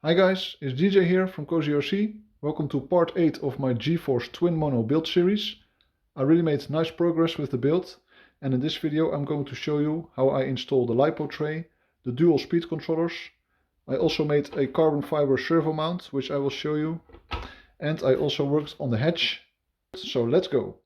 Hi guys, it's DJ here from Cozy OC. Welcome to part 8 of my GeForce Twin Mono build series. I really made nice progress with the build, and in this video I'm going to show you how I install the Lipo tray, the dual speed controllers. I also made a carbon fiber servo mount, which I will show you, and I also worked on the hatch. So let's go!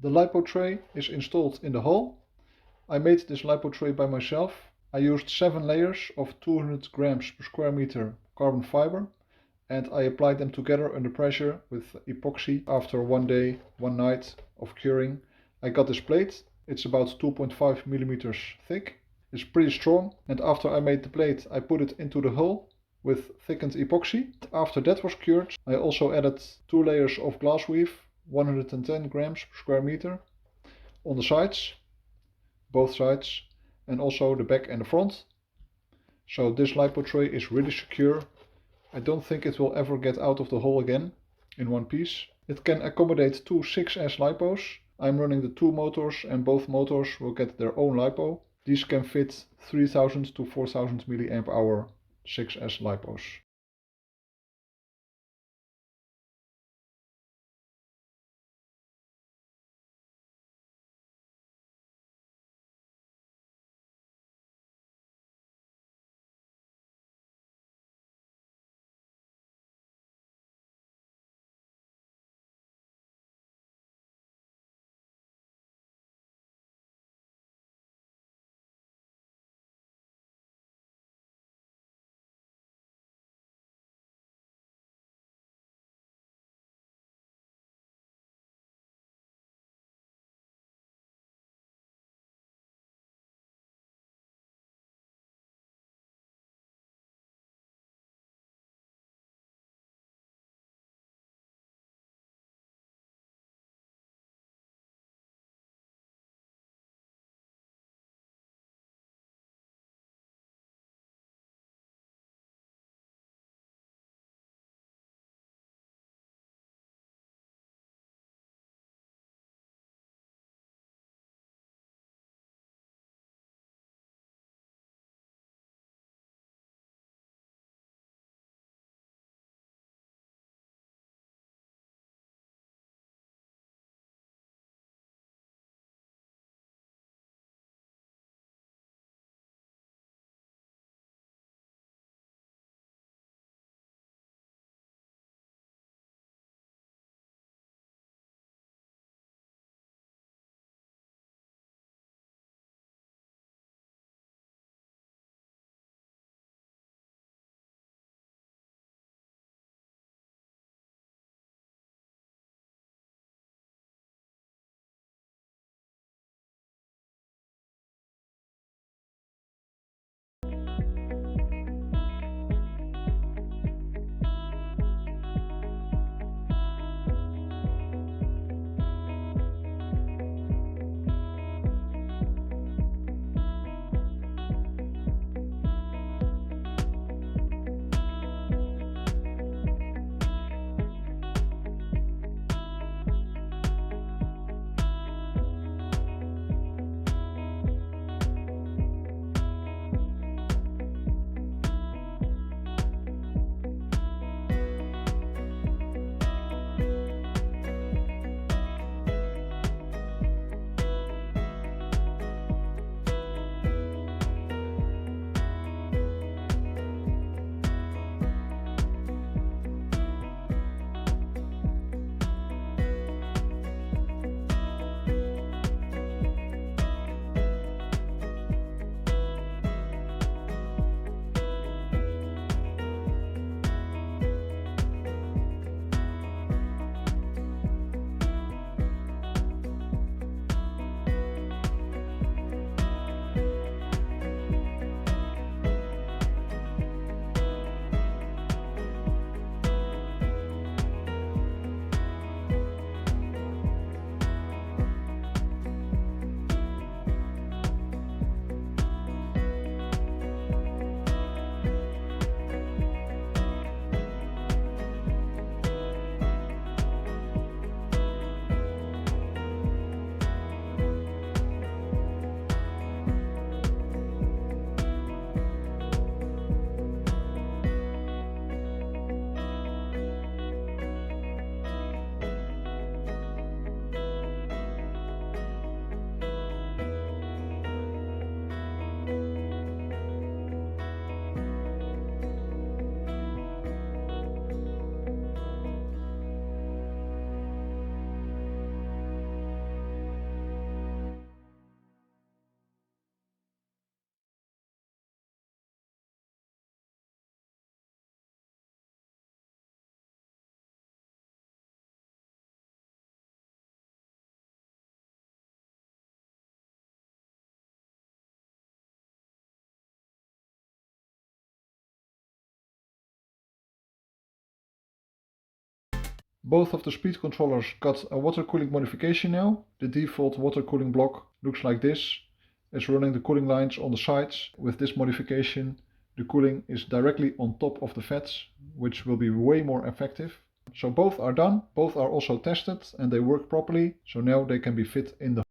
The Lipo tray is installed in the hull. I made this Lipo tray by myself. I used 7 layers of 200 grams per square meter carbon fiber, and I applied them together under pressure with epoxy. After 1 day, 1 night of curing, I got this plate. It's about 2.5 millimeters thick. It's pretty strong, and after I made the plate I put it into the hull with thickened epoxy. After that was cured, I also added 2 layers of glass weave, 110 grams per square meter, on the sides, both sides, and also the back and the front. So this Lipo tray is really secure. I don't think it will ever get out of the hole again in one piece. It can accommodate 2 6S Lipos. I'm running the 2 motors, and both motors will get their own Lipo. These can fit 3000 to 4000 mAh 6S Lipos. Both of the speed controllers got a water cooling modification now. The default water cooling block looks like this. It's running the cooling lines on the sides. With this modification, the cooling is directly on top of the fats, which will be way more effective. So both are done, both are also tested and they work properly, so now they can be fit in the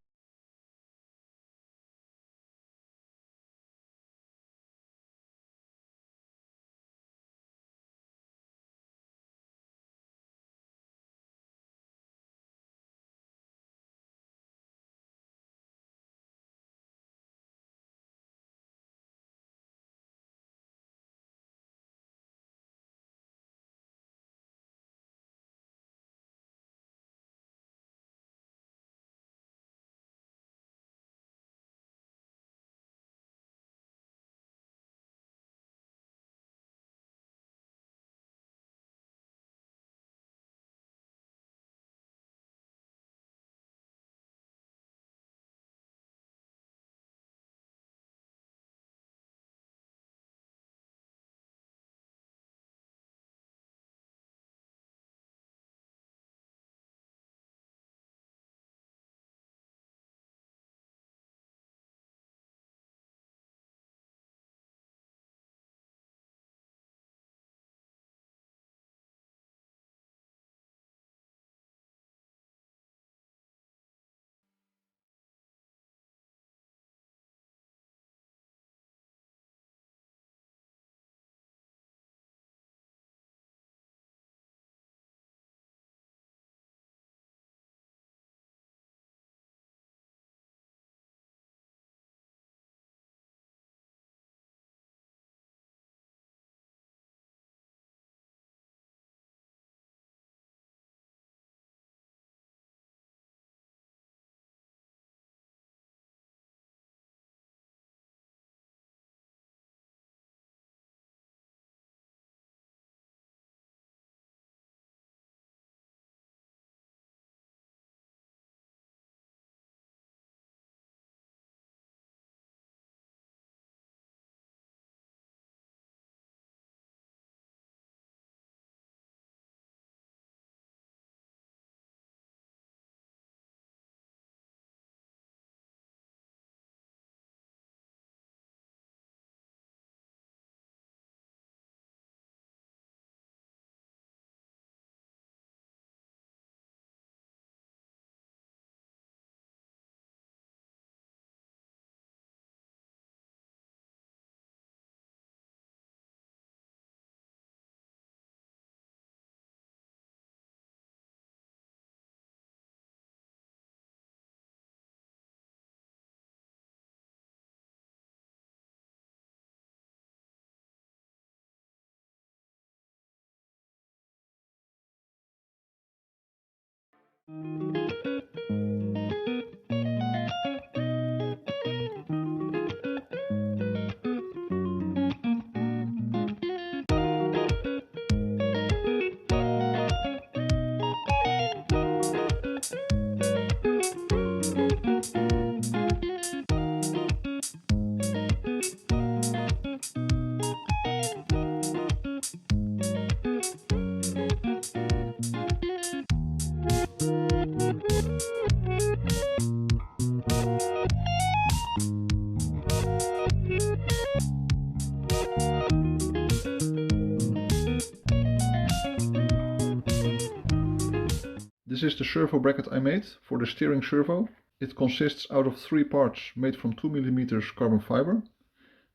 This is the servo bracket I made for the steering servo. It consists out of 3 parts made from 2 mm carbon fiber.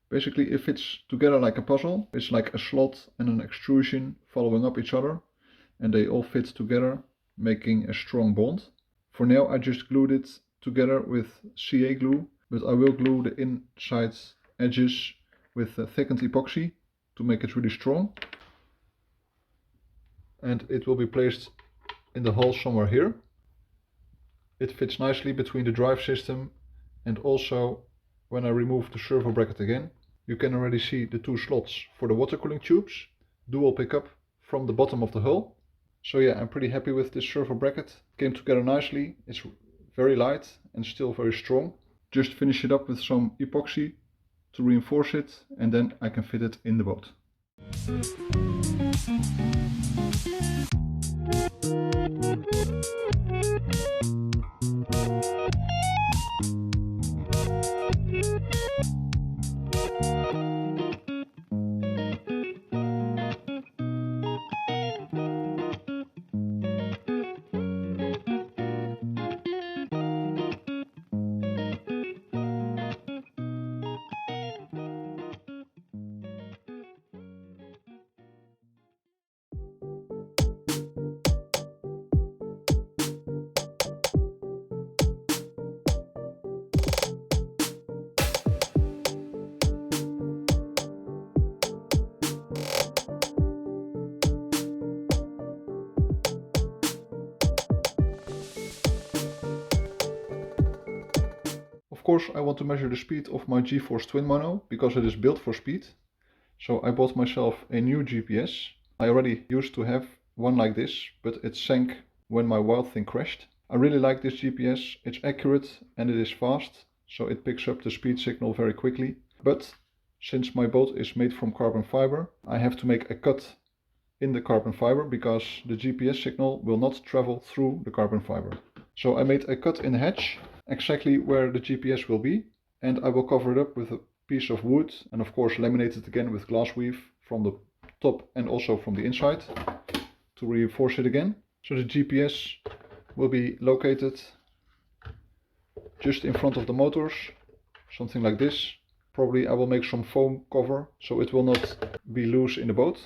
Basically it fits together like a puzzle. It's like a slot and an extrusion following up each other, and they all fit together, making a strong bond. For now I just glued it together with CA glue, but I will glue the inside edges with thickened epoxy to make it really strong. And it will be placed in the hole somewhere here. It fits nicely between the drive system, and also when I remove the servo bracket again, you can already see the 2 slots for the water cooling tubes, dual pickup from the bottom of the hull. So yeah, I'm pretty happy with this servo bracket. It came together nicely. It's very light and still very strong. Just finish it up with some epoxy to reinforce it, and then I can fit it in the boat. Of course, I want to measure the speed of my G-Force Twin Mono because it is built for speed. So I bought myself a new GPS. I already used to have one like this, but it sank when my Wild Thing crashed. I really like this GPS. It's accurate and it is fast, so it picks up the speed signal very quickly. But since my boat is made from carbon fiber, I have to make a cut in the carbon fiber because the GPS signal will not travel through the carbon fiber. So I made a cut in the hatch, exactly where the GPS will be, and I will cover it up with a piece of wood and of course laminate it again with glass weave from the top and also from the inside to reinforce it again. So the GPS will be located just in front of the motors, something like this. Probably I will make some foam cover so it will not be loose in the boat.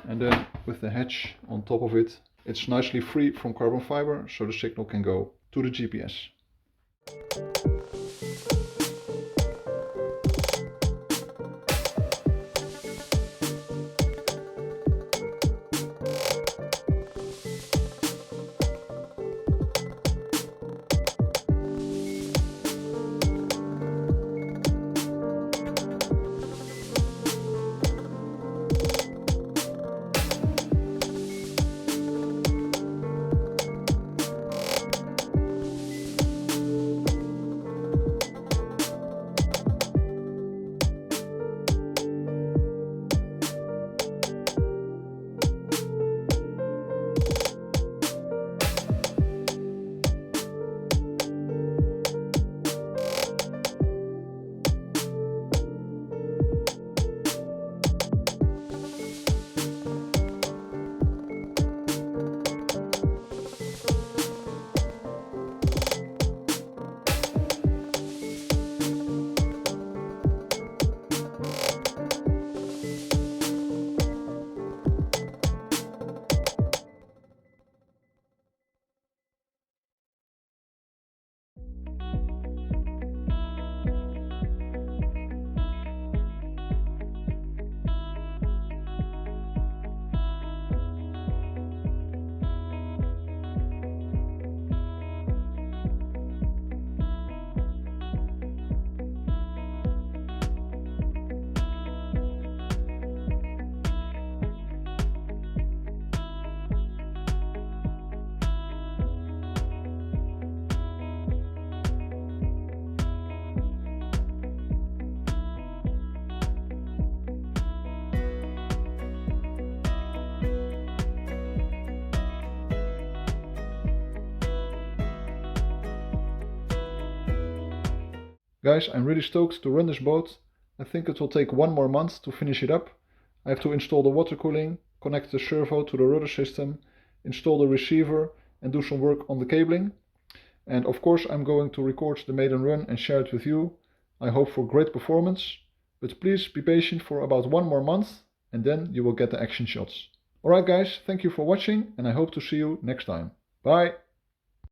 And then with the hatch on top of it, it's nicely free from carbon fiber, so the signal can go to the GPS. Guys, I'm really stoked to run this boat. I think it will take 1 more month to finish it up. I have to install the water cooling, connect the servo to the rudder system, install the receiver and do some work on the cabling. And of course I'm going to record the maiden run and share it with you. I hope for great performance, but please be patient for about 1 more month and then you will get the action shots. Alright guys, thank you for watching and I hope to see you next time. Bye!